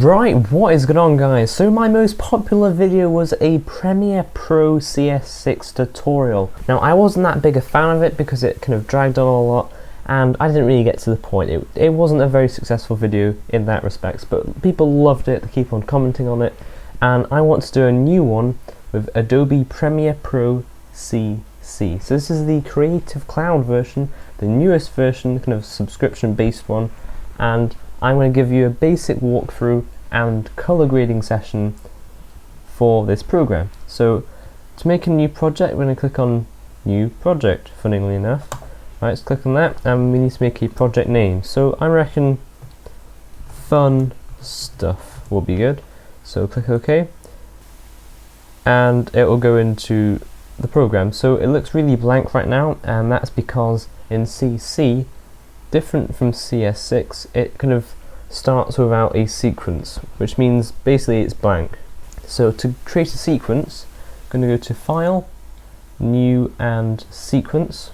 Right, what is going on, guys? So my most popular video was a Premiere Pro CS6 tutorial. Now I wasn't that big a fan of it because it kind of dragged on a lot and I didn't really get to the point. It wasn't a very successful video in that respect, but people loved it, they keep on commenting on it, and I want to do a new one with Adobe Premiere Pro CC. So this is the Creative Cloud version, the newest version, kind of subscription based one, and I'm going to give you a basic walkthrough and color grading session for this program. So to make a new project, we're going to click on New Project, funnily enough. Right, let's click on that, and we need to make a project name. So I reckon Fun Stuff will be good. So click OK, and it will go into the program. So it looks really blank right now, and that's because in CC, different from CS6, it kind of starts without a sequence, which means basically it's blank. So to create a sequence, I'm going to go to File, New and Sequence,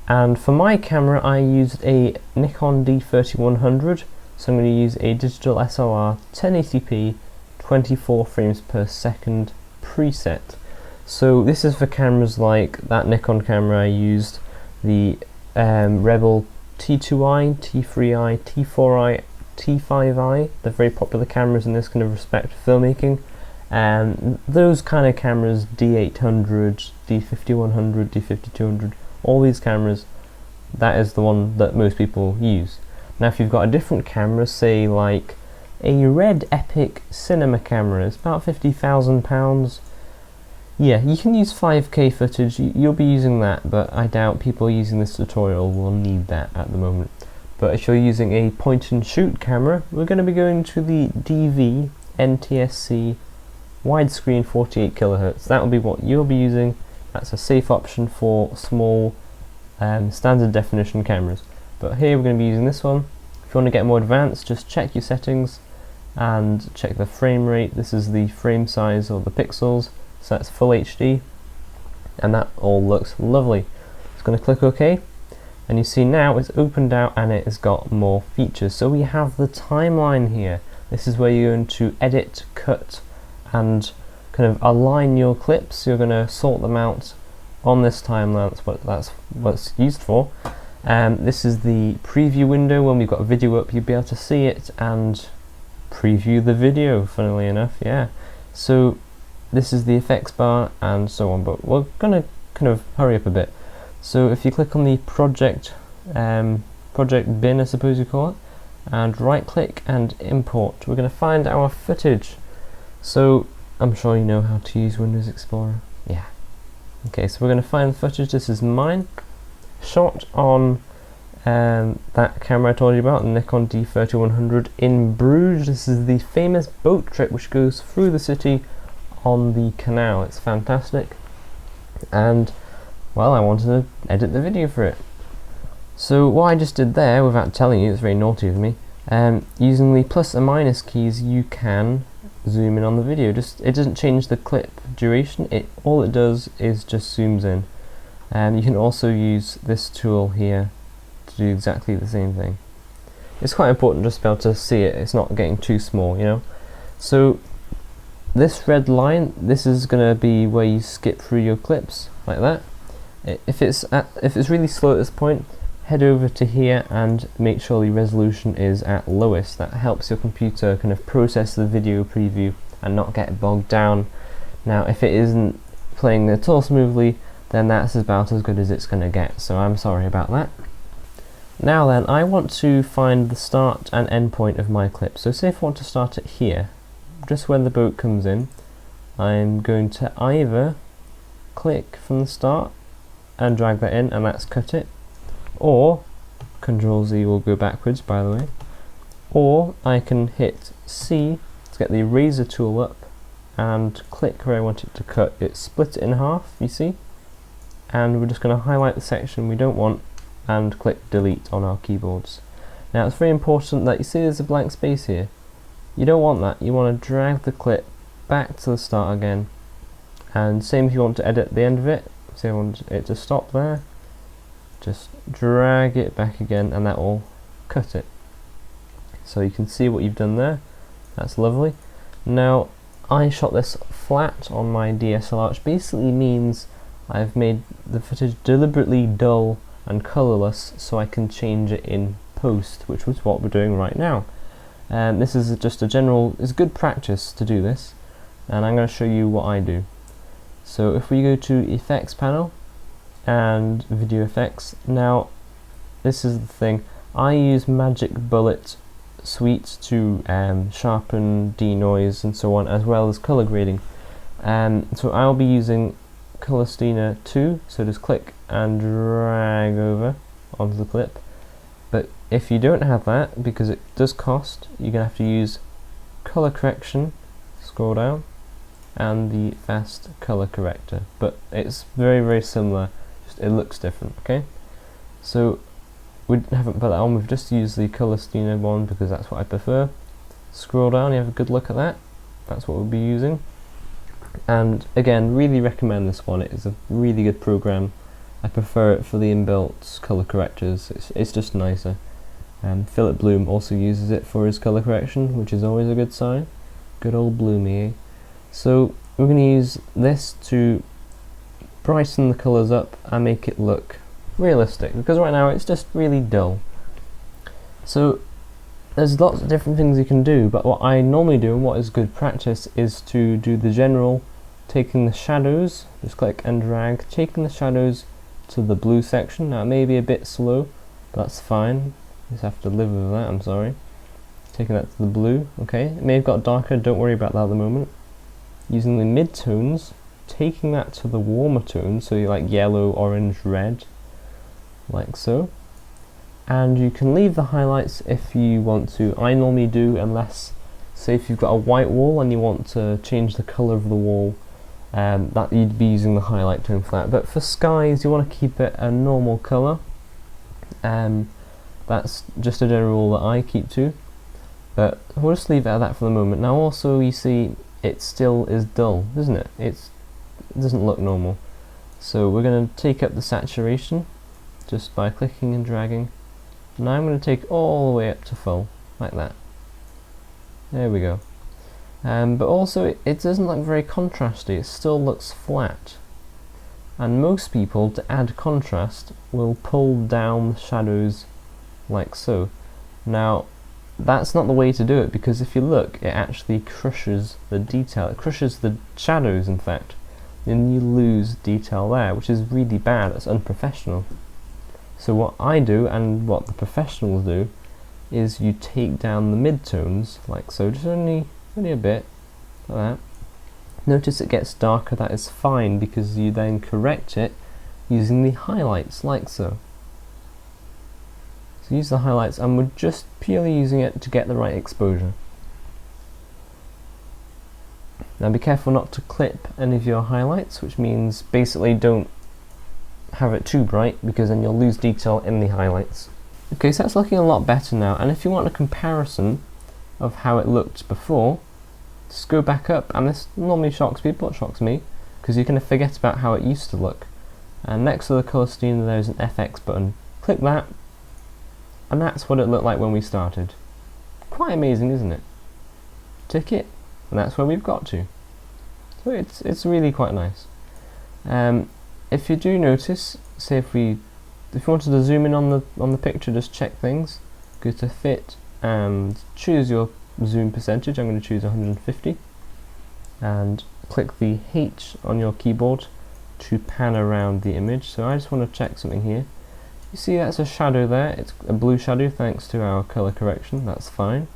and for my camera I used a Nikon D3100, so I'm going to use a digital SLR 1080p 24 frames per second preset. So this is for cameras like that Nikon camera I used, the Rebel T2i, T3i, T4i, T5i, they're very popular cameras in this kind of respect for filmmaking, and those kind of cameras, D800, D5100, D5200, all these cameras, that is the one that most people use. Now if you've got a different camera, say like a Red Epic cinema camera, it's about £50,000, yeah, you can use 5K footage, you'll be using that, but I doubt people using this tutorial will need that at the moment. But if you're using a point and shoot camera, we're going to be going to the DV NTSC widescreen 48kHz. That will be what you'll be using. That's a safe option for small standard definition cameras. But here we're going to be using this one. If you want to get more advanced, just check your settings and check the frame rate. This is the frame size or the pixels. So that's full HD, and that all looks lovely. Just going to click OK, and you see now it's opened out and it has got more features. So we have the timeline here. This is where you're going to edit, cut, and kind of align your clips. You're going to sort them out on this timeline. That's what it's used for. This is the preview window. When we've got a video up, you'll be able to see it and preview the video, funnily enough, yeah. So this is the effects bar and so on, but we're going to kind of hurry up a bit. So if you click on the project bin, I suppose you call it, and right click and import, we're going to find our footage. So I'm sure you know how to use Windows Explorer. Yeah. Okay, so we're going to find the footage. This is mine, shot on that camera I told you about, the Nikon D3100 in Bruges. This is the famous boat trip which goes through the city on the canal. It's fantastic, and well, I wanted to edit the video for it. So what I just did there, without telling you, it's very naughty of me, using the plus and minus keys you can zoom in on the video. It doesn't change the clip duration, all it does is just zooms in. And you can also use this tool here to do exactly the same thing. It's quite important just to be able to see it, it's not getting too small, you know. So this red line, this is going to be where you skip through your clips, like that. If it's really slow at this point, head over to here and make sure the resolution is at lowest. That helps your computer kind of process the video preview and not get bogged down. Now if it isn't playing at all smoothly, then that's about as good as it's going to get, so I'm sorry about that. Now then, I want to find the start and end point of my clip. So say if I want to start it here, just when the boat comes in, I'm going to either click from the start and drag that in, and that's cut it, or Control Z will go backwards, by the way, or I can hit C to get the eraser tool up and click where I want it to cut. It split it in half, you see, and we're just going to highlight the section we don't want and click delete on our keyboards. Now it's very important that you see there's a blank space here. You don't want that. You want to drag the clip back to the start again, and same if you want to edit the end of it. Say I want it to stop there, just drag it back again and that will cut it. So you can see what you've done there. That's lovely. Now, I shot this flat on my DSLR, which basically means I've made the footage deliberately dull and colourless so I can change it in post, which was what we're doing right now. This is just a general, it's good practice to do this, and I'm going to show you what I do. So if we go to Effects panel and Video Effects, now this is the thing, I use Magic Bullet Suite to sharpen, denoise and so on, as well as colour grading. So I'll be using Color Steiner 2, so just click and drag over onto the clip. But if you don't have that, because it does cost, you're going to have to use Color Correction, scroll down, and the Fast Color Corrector. But it's very, very similar, just it looks different, okay? So we haven't put that on, we've just used the Color Steiner one because that's what I prefer. Scroll down, you have a good look at that, that's what we'll be using. And again, really recommend this one, it is a really good program. I prefer it for the inbuilt color correctors, it's just nicer. Philip Bloom also uses it for his color correction, which is always a good sign. Good old Bloomy, eh? So we're going to use this to brighten the colours up and make it look realistic, because right now it's just really dull. So there's lots of different things you can do, but what I normally do and what is good practice is to do the general, taking the shadows, just click and drag, taking the shadows to the blue section. Now it may be a bit slow, but that's fine, you just have to live with that, I'm sorry. Taking that to the blue, okay, it may have got darker, don't worry about that at the moment. Using the mid-tones, taking that to the warmer tones, so you like yellow, orange, red, like so. And you can leave the highlights if you want to. I normally do, unless, say if you've got a white wall and you want to change the colour of the wall, that you'd be using the highlight tone for that. But for skies, you want to keep it a normal colour. That's just a general rule that I keep to. But we'll just leave it at that for the moment. Now also, you see, it still is dull, isn't it? It doesn't look normal. So we're going to take up the saturation just by clicking and dragging. Now I'm going to take all the way up to full, like that. There we go. But also it doesn't look very contrasty, it still looks flat. And most people, to add contrast, will pull down the shadows like so. Now that's not the way to do it, because if you look, it actually crushes the detail, it crushes the shadows in fact, and you lose detail there, which is really bad, it's unprofessional. So what I do, and what the professionals do, is you take down the mid-tones, like so, just only a bit, like that. Notice it gets darker, that is fine, because you then correct it using the highlights, like so. So use the highlights, and we're just purely using it to get the right exposure. Now be careful not to clip any of your highlights, which means basically don't have it too bright, because then you'll lose detail in the highlights. Okay, so that's looking a lot better now, and if you want a comparison of how it looked before, just go back up, and this normally shocks people, it shocks me, because you're going to forget about how it used to look. And next to the colour steamer there's an FX button. Click that, and that's what it looked like when we started. Quite amazing, isn't it? Tick it, and that's where we've got to. So it's really quite nice. If you do notice, say if you wanted to zoom in on the picture, just check things, go to fit and choose your zoom percentage. I'm going to choose 150 and click the H on your keyboard to pan around the image. So I just want to check something here. You see that's a shadow there, it's a blue shadow thanks to our color correction, that's fine.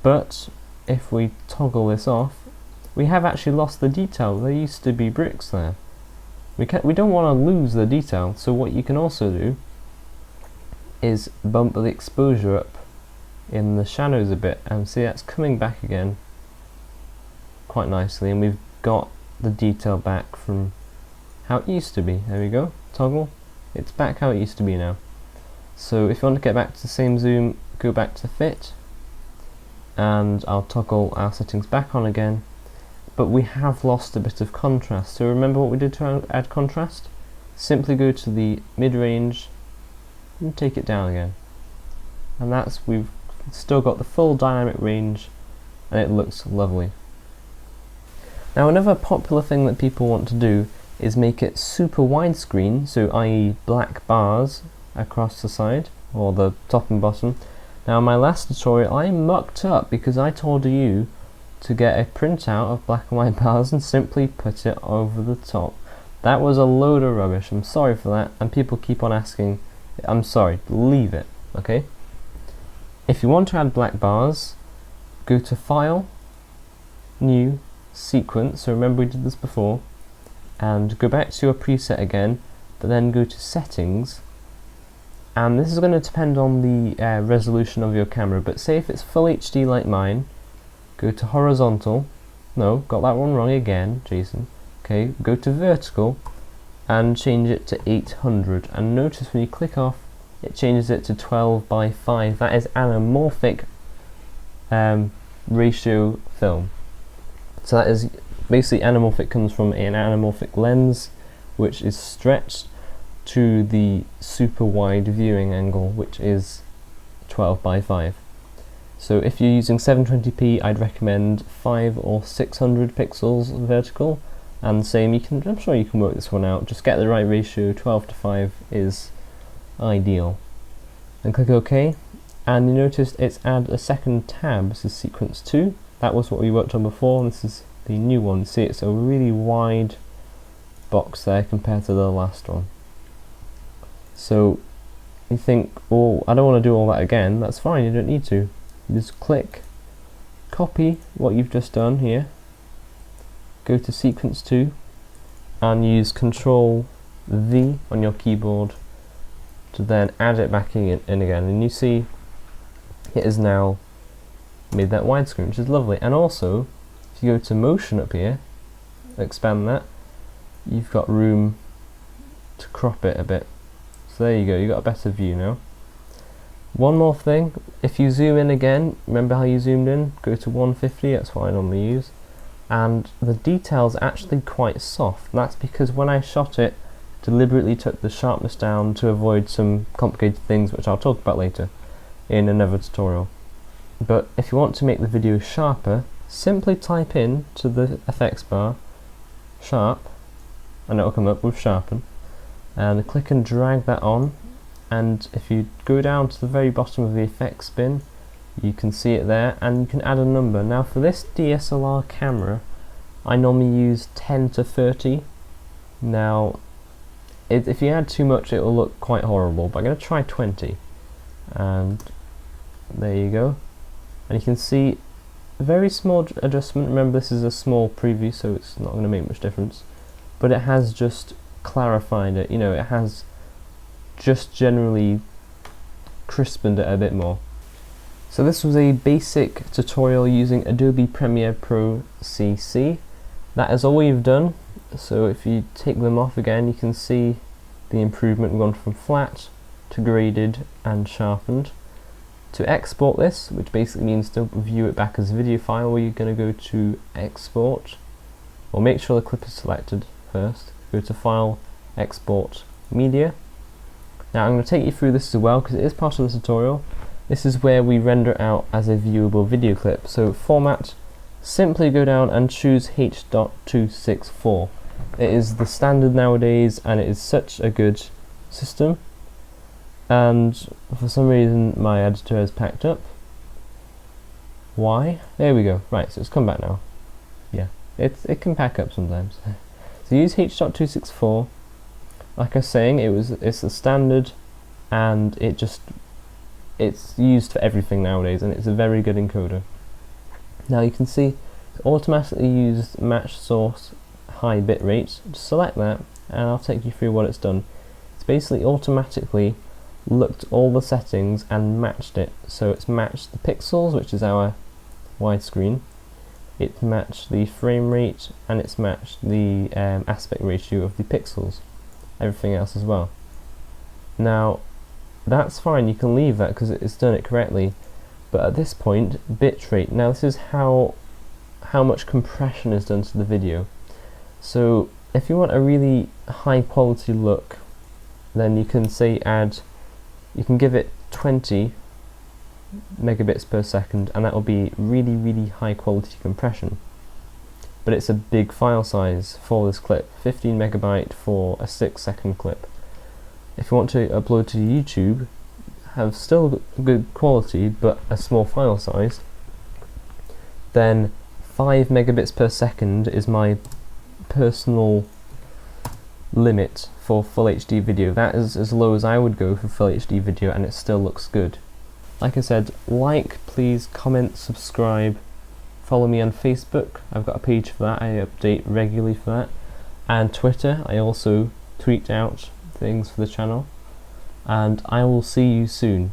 But if we toggle this off, we have actually lost the detail. There used to be bricks there. We don't want to lose the detail, so what you can also do is bump the exposure up in the shadows a bit, and see that's coming back again quite nicely, and we've got the detail back from how it used to be. There we go, toggle, it's back how it used to be now. So if you want to get back to the same zoom, go back to fit, and I'll toggle our settings back on again. But we have lost a bit of contrast, so remember what we did to add contrast? Simply go to the mid-range and take it down again. And we've still got the full dynamic range and it looks lovely. Now another popular thing that people want to do is make it super widescreen, so i.e. black bars across the side, or the top and bottom. Now in my last tutorial I mucked up because I told you to get a printout of black and white bars and simply put it over the top. That was a load of rubbish, I'm sorry for that, and people keep on asking. I'm sorry, leave it, okay? If you want to add black bars, go to File, New, Sequence, so remember we did this before, and go back to your preset again, but then go to Settings, and this is going to depend on the resolution of your camera, but say if it's Full HD like mine, go to Horizontal, no, got that one wrong again, Jason, okay, go to Vertical, and change it to 800, and notice when you click off, it changes it to 12 by 5, that is anamorphic ratio film. So that is basically anamorphic, comes from an anamorphic lens which is stretched to the super wide viewing angle, which is 12 by 5. So if you're using 720p, I'd recommend 5 or 600 pixels vertical, and same, I'm sure you can work this one out, just get the right ratio, 12 to 5 is ideal. Then click OK, and you notice it's add a second tab, this is sequence 2, that was what we worked on before, and this is the new one. See, it's a really wide box there compared to the last one. So you think, oh, I don't want to do all that again. That's fine, you don't need to. You just click, copy what you've just done here, go to sequence 2, and use Control V on your keyboard to then add it back in again. And you see it is now made that widescreen, which is lovely. And also, if you go to motion up here, expand that, you've got room to crop it a bit. So there you go, you've got a better view now. One more thing, if you zoom in again, remember how you zoomed in? Go to 150, that's what I normally use. And the detail's actually quite soft. That's because when I shot it, deliberately took the sharpness down to avoid some complicated things which I'll talk about later in another tutorial. But if you want to make the video sharper, simply type in to the effects bar sharp, and it'll come up with sharpen, and click and drag that on, and if you go down to the very bottom of the effects bin, you can see it there, and you can add a number. Now for this DSLR camera I normally use 10 to 30. Now if you add too much it will look quite horrible, but I'm going to try 20, and there you go. And you can see a very small adjustment. Remember, this is a small preview, so it's not going to make much difference, but it has just clarified it, you know, it has just generally crispened it a bit more. So this was a basic tutorial using Adobe Premiere Pro CC. That is all we've done. So if you take them off again, you can see the improvement. We've gone from flat to graded and sharpened. To export this, which basically means to view it back as a video file, where you're going to go to Export, or make sure the clip is selected first, go to File, Export, Media. Now I'm going to take you through this as well because it is part of the tutorial. This is where we render it out as a viewable video clip. So format, simply go down and choose H.264. It is the standard nowadays and it is such a good system. And for some reason my editor has packed up. Why? There we go. Right, so it's come back now. Yeah, it can pack up sometimes. So use H.264. Like I was saying, it's the standard, and it's used for everything nowadays, and it's a very good encoder. Now you can see it's automatically used match source high bit rate. Just select that, and I'll take you through what it's done. It's basically automatically looked all the settings and matched it. So it's matched the pixels, which is our widescreen, it's matched the frame rate, and it's matched the aspect ratio of the pixels, everything else as well. Now that's fine, you can leave that because it's done it correctly, but at this point, bitrate, now this is how much compression is done to the video. So if you want a really high quality look, then you can say you can give it 20 megabits per second, and that will be really high quality compression. But it's a big file size for this clip, 15 megabyte for a 6-second clip. If you want to upload to YouTube, have still good quality but a small file size, then 5 megabits per second is my personal limit for full HD video. That is as low as I would go for full HD video, and it still looks good. Like I said, like, please, comment, subscribe, follow me on Facebook. I've got a page for that, I update regularly for that, and Twitter. I also tweet out things for the channel, and I will see you soon.